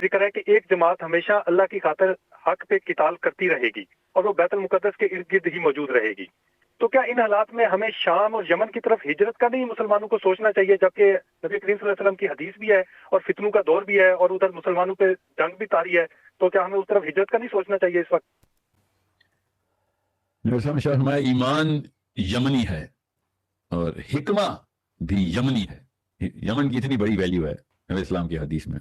ذکر ہے کہ ایک جماعت ہمیشہ اللہ کی خاطر حق پہ قتال کرتی رہے گی اور وہ بیت المقدس کے ارد گرد ہی موجود رہے گی. تو کیا ان حالات میں ہمیں شام اور یمن کی طرف ہجرت کا نہیں مسلمانوں کو سوچنا چاہیے، جبکہ نبی کریم صلی اللہ علیہ وسلم کی حدیث بھی ہے اور فتنوں کا دور بھی ہے اور ادھر مسلمانوں پہ جنگ بھی طاری ہے؟ تو کیا ہمیں اس طرف ہجرت کا نہیں سوچنا چاہیے اس وقت؟ ہمارا ایمان یمنی ہے اور حکمہ بھی یمنی ہے. یمن کی اتنی بڑی ویلیو ہے نبی اسلام کی حدیث میں.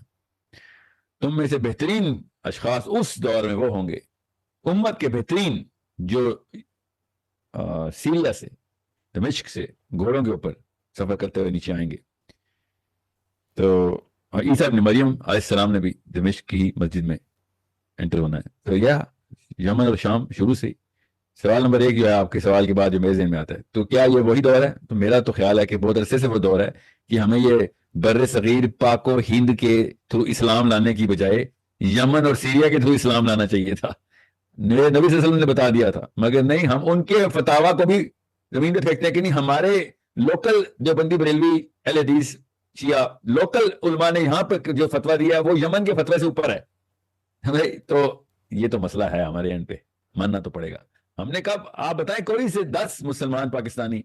تم میں سے بہترین اشخاص اس دور میں وہ ہوں گے، امت کے بہترین، جو سیریا سے، دمشق سے گھوڑوں کے اوپر سفر کرتے ہوئے نیچے آئیں گے. تو عیسیٰ ابن مریم علیہ السلام نے بھی دمشق کی مسجد میں انٹر ہونا ہے. تو یمن اور شام شروع سے. سوال نمبر 1 جو ہے آپ کے سوال کے بعد جو میرے ذہن میں آتا ہے، تو کیا یہ وہی دور ہے؟ تو میرا تو خیال ہے کہ بہت عرصے سے وہ دور ہے کہ ہمیں یہ بر صغیر پاک و ہند کے تھرو اسلام لانے کی بجائے یمن اور سیریا کے تھرو اسلام لانا چاہیے تھا. نبی صلی اللہ علیہ وسلم نے بتا دیا تھا، مگر نہیں، ہم ان کے فتاوا کو بھی زمین پہ پھینکتے ہیں کہ نہیں، ہمارے لوکل جو بندی بریلوی اہل حدیث شیعہ لوکل علماء نے یہاں پہ جو فتوا دیا ہے وہ یمن کے فتوے سے اوپر ہے. تو یہ تو مسئلہ ہے ہمارے اینڈ پہ، ماننا تو پڑے گا. ہم نے کہا آپ بتائیں کوئی سے 10 مسلمان پاکستانی،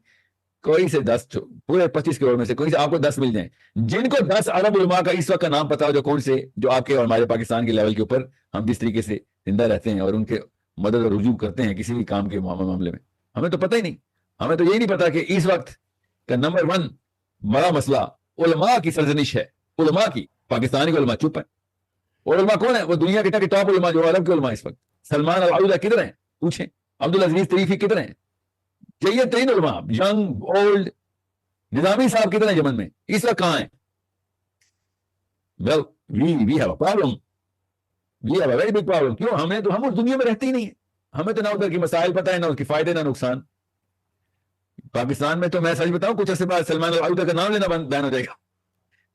کوئی سے 10 پورے 25 کروڑ میں سے کوئی سے آپ کو 10 مل جائیں جن کو 10 عرب علماء کا اس وقت کا نام پتا ہو، جو کون سے جو آپ کے اور ہمارے پاکستان کے لیول کے اوپر ہم جس طریقے سے زندہ رہتے ہیں اور ان کے مدد اور رجوع کرتے ہیں کسی بھی کام کے معاملے میں. ہمیں تو پتہ ہی نہیں. ہمیں تو یہی نہیں پتا کہ اس وقت کا نمبر 1 بڑا مسئلہ علماء کی سرزنش ہے. علماء کی، پاکستانی کے علماء چپ ہیں. اور علماء کون ہیں؟ وہ دنیا کے ٹاپ علماء جو عرب کے علماء اس وقت. سلمان العودہ کدھر ہیں؟ پوچھیں. عبدالعزیز طریفی کدھر ہیں؟ جیت ترین علماء، ینگ اولڈ. نظامی صاحب کدھر ہیں یمن میں اس وقت؟ کہاں ہیں؟ well we have a problem. we have a very big problem. کیوں؟ ہم اس دنیا میں رہتے ہی نہیں ہیں. ہمیں تو نہ ادھر کی مسائل پتہ ہے، نہ اس کے فائدے نہ نقصان. پاکستان میں تو میں سچ بتاؤں کچھ عرصے بعد سلمان العودہ کا نام لینا بین ہو جائے گا.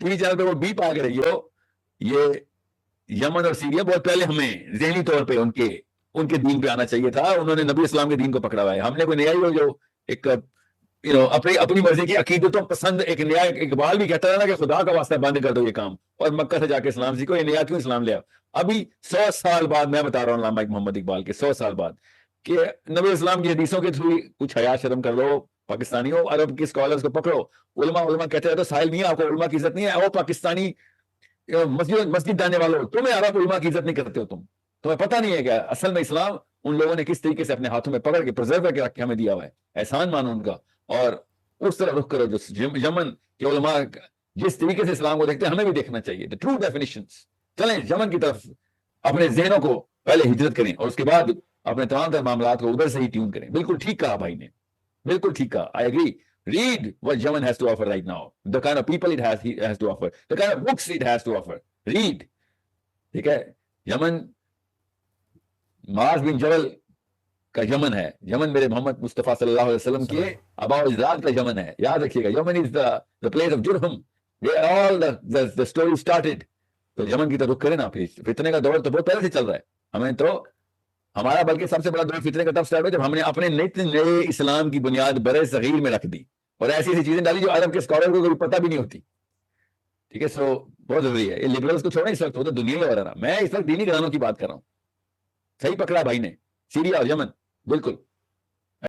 ٹی وی چینل پہ وہ بیپ آ کے رہی ہو. یہ یمن اور سیریا بہت پہلے ہمیں ذہنی طور پہ ان کے دین پہ آنا چاہیے تھا. انہوں نے نبی اسلام کے دین کو پکڑا ہوا ہے. ہم نے کوئی نیا ہی جو ایک اپنی مرضی کی عقیدتوں پسند ایک نیا، اقبال بھی کہتا ہے نا کہ خدا کا واسطہ بند کر دو یہ کام اور مکہ سے جا کے اسلام سیکھو. یہ نیا کیوں اسلام لیا؟ ابھی 100 سال بعد میں بتا رہا ہوں علامہ محمد اقبال کے 100 سال بعد کہ نبی اسلام کی حدیثوں کے تھرو کچھ حیا شرم کر لو. پاکستانیوں عرب کے اسکالرز کو پکڑو. علماء کہتے ہیں تو ساحل میاں آپ کو علماء کی عزت نہیں ہے. وہ پاکستانی مسجد جانے والوں، تمہیں عرب علماء کی عزت نہیں کرتے ہو. تمہیں پتہ نہیں ہے کہ اصل میں اسلام ان لوگوں نے کس طریقے سے اپنے ہاتھوں میں پکڑ کے پرزرو کر کے رکھ کے ہمیں دیا ہوا ہے. احسان مانو ان کا اور اس طرح رخ کرو جو یمن کے علماء جس طریقے سے اسلام کو دیکھتے ہیں ہمیں بھی دیکھنا چاہیے. the true definitions. چلیں یمن کی طرف اپنے ذہنوں کو پہلے ہجرت کریں اور اس کے بعد اپنے تمام تر معاملات کو ادھر سے ہی ٹیون کریں. بالکل ٹھیک کہا بھائی نے، بالکل ٹھیک کہا. I agree. Read what Yemen has to offer right now. The kind of people it has to offer. The kind of books it has to offer. Read. ٹھیک ہے. یمن معاذ بن جبل کا یمن ہے. یمن میرے محمد مصطفیٰ صلی اللہ علیہ وسلم کے آباء و اجداد کا یمن ہے. یاد رکھیے گا. یمن is the place of جرہم. Where all the story started. تو یمن کی طرف رخ کریں نا. فتنے کا دور تو بہت پہلے سے چل رہا ہے. ہمیں تو ہمارا بلکہ سب سے بڑا دور فتنے کا تب سٹارٹ ہوا جب ہم نے اپنے نئے اسلام کی بنیاد بر صغیر میں رکھ دی اور ایسی ایسی چیزیں ڈالی جو عرب کے اسکالر کو کوئی پتہ بھی نہیں ہوتی. ٹھیک ہے. سو بہت ضروری ہے. یہ لبرلز کو چھوڑیں اس وقت. وہ تو دنیا میں ہو رہا. میں اس وقت دینی گھرانوں کی بات کر رہا ہوں. صحیح پکڑا بھائی نے. سیریا اور یمن بالکل.